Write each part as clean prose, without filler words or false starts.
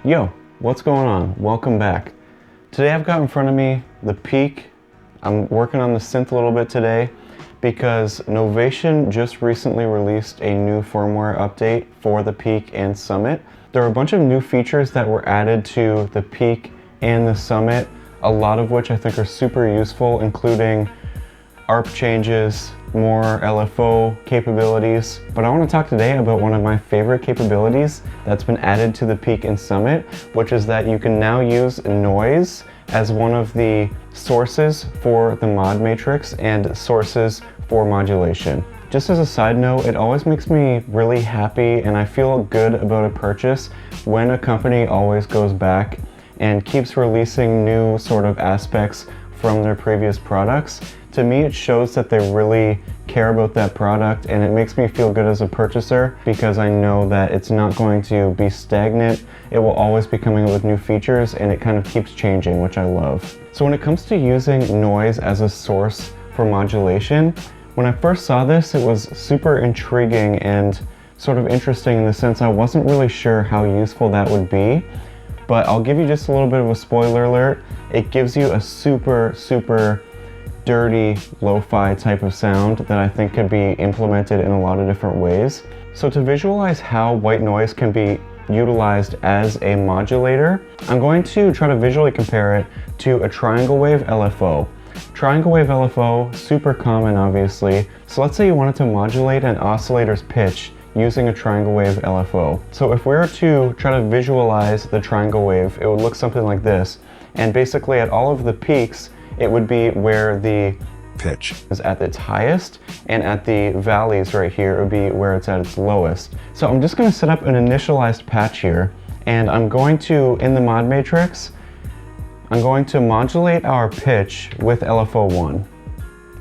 Yo, what's going on? Welcome back. Today I've got in front of me the Peak. I'm working on the synth a little bit today because Novation just recently released a new firmware update for the Peak and Summit. There are a bunch of new features that were added to the Peak and the Summit, a lot of which I think are super useful, including ARP changes, more LFO capabilities. But I want to talk today about one of my favorite capabilities that's been added to the Peak and Summit, which is that you can now use noise as one of the sources for the mod matrix and sources for modulation. Just as a side note, it always makes me really happy and I feel good about a purchase when a company always goes back and keeps releasing new sort of aspects from their previous products. To me, it shows that they really care about that product, and it makes me feel good as a purchaser because I know that it's not going to be stagnant. It will always be coming up with new features, and it kind of keeps changing, which I love. So when it comes to using noise as a source for modulation, when I first saw this, it was super intriguing and sort of interesting in the sense I wasn't really sure how useful that would be. But I'll give you just a little bit of a spoiler alert. It gives you a super dirty lo-fi type of sound that I think could be implemented in a lot of different ways. So to visualize how white noise can be utilized as a modulator, I'm going to try to visually compare it to a triangle wave LFO. Triangle wave LFO, super common obviously. So let's say you wanted to modulate an oscillator's pitch using a triangle wave LFO. So if we were to try to visualize the triangle wave, it would look something like this. And basically at all of the peaks, it would be where the pitch is at its highest, and at the valleys right here, it would be where it's at its lowest. So I'm just going to set up an initialized patch here, and I'm going to, in the mod matrix, I'm going to modulate our pitch with LFO1.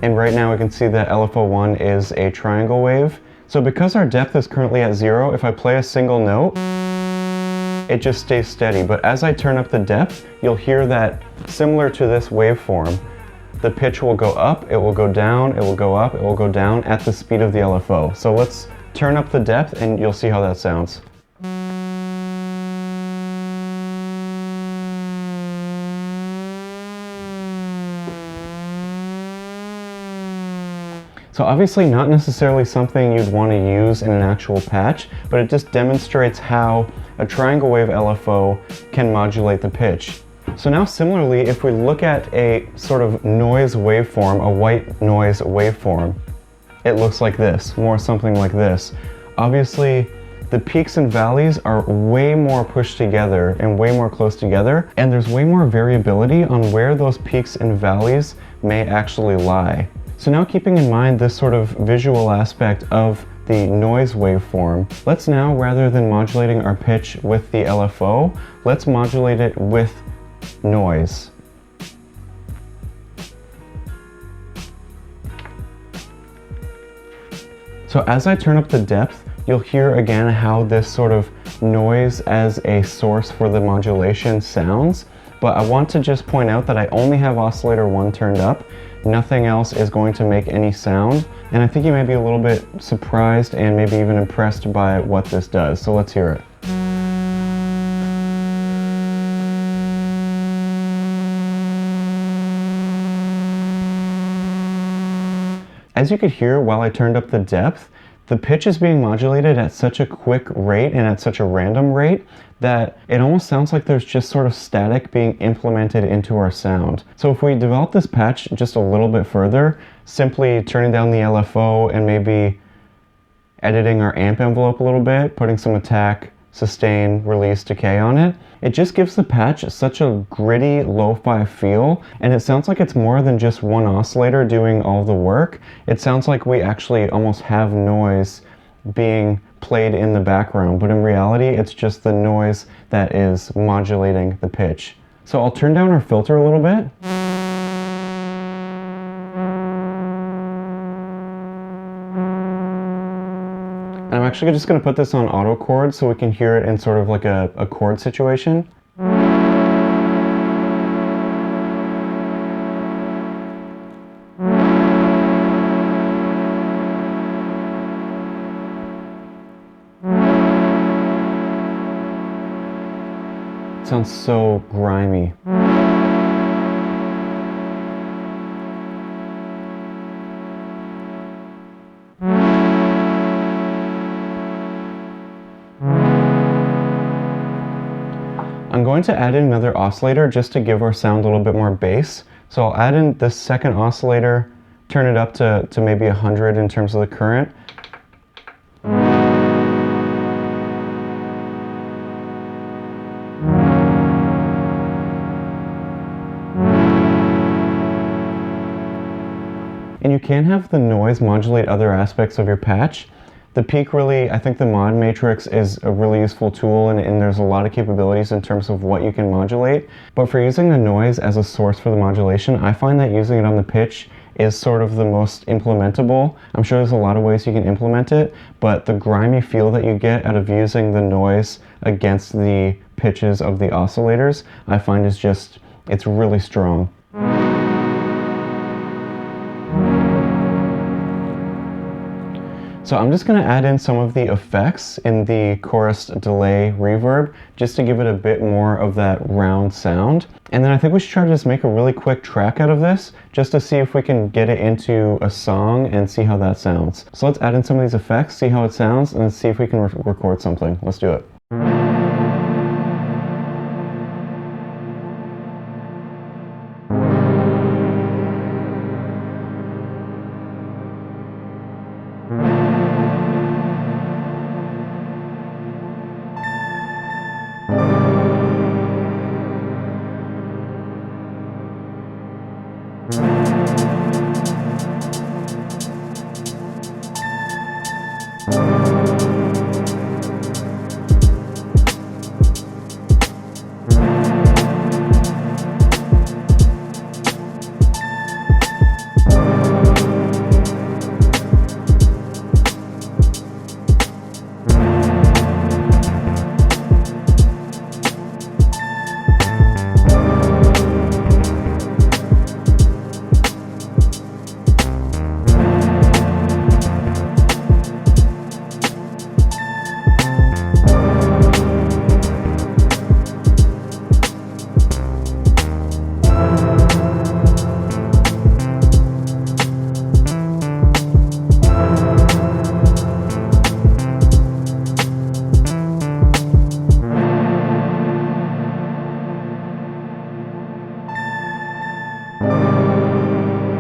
And right now we can see that LFO1 is a triangle wave. So because our depth is currently at 0, if I play a single note, it just stays steady. But as I turn up the depth, you'll hear that similar to this waveform, the pitch will go up, it will go down, it will go up, it will go down at the speed of the LFO. So let's turn up the depth and you'll see how that sounds. So obviously not necessarily something you'd want to use in an actual patch, but it just demonstrates how a triangle wave LFO can modulate the pitch. So now similarly, if we look at a sort of noise waveform, a white noise waveform, it looks like this, more something like this. Obviously, the peaks and valleys are way more pushed together and way more close together, and there's way more variability on where those peaks and valleys may actually lie. So now keeping in mind this sort of visual aspect of the noise waveform, let's now, rather than modulating our pitch with the LFO, let's modulate it with noise. So as I turn up the depth, you'll hear again how this sort of noise as a source for the modulation sounds. But I want to just point out that I only have oscillator 1 turned up. Nothing else is going to make any sound. And I think you may be a little bit surprised and maybe even impressed by what this does. So let's hear it. As you could hear while I turned up the depth, the pitch is being modulated at such a quick rate and at such a random rate that it almost sounds like there's just sort of static being implemented into our sound. So if we develop this patch just a little bit further, simply turning down the LFO and maybe editing our amp envelope a little bit, putting some attack, sustain, release, decay on it, it just gives the patch such a gritty lo-fi feel, and it sounds like it's more than just one oscillator doing all the work. It sounds like we actually almost have noise being played in the background, but in reality it's just the noise that is modulating the pitch. So I'll turn down our filter a little bit. And I'm actually just going to put this on auto chord so we can hear it in sort of like a chord situation. It sounds so grimy. I'm going to add in another oscillator just to give our sound a little bit more bass. So I'll add in the second oscillator, turn it up to maybe 100 in terms of the current. And you can have the noise modulate other aspects of your patch. The Peak really, I think the mod matrix is a really useful tool, and there's a lot of capabilities in terms of what you can modulate. But for using the noise as a source for the modulation, I find that using it on the pitch is sort of the most implementable. I'm sure there's a lot of ways you can implement it, but the grimy feel that you get out of using the noise against the pitches of the oscillators, I find is just, it's really strong. So I'm just going to add in some of the effects in the chorus delay reverb just to give it a bit more of that round sound. And then I think we should try to just make a really quick track out of this just to see if we can get it into a song and see how that sounds. So let's add in some of these effects, see how it sounds, and then see if we can record something. Let's do it.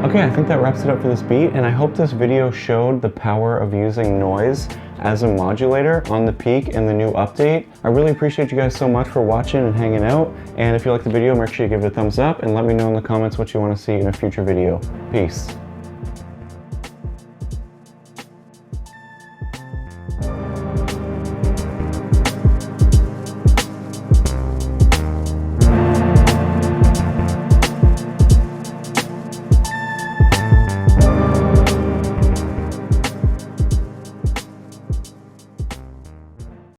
Okay, I think that wraps it up for this beat, and I hope this video showed the power of using noise as a modulator on the Peak in the new update. I really appreciate you guys so much for watching and hanging out, and if you liked the video, make sure you give it a thumbs up and let me know in the comments what you want to see in a future video. Peace.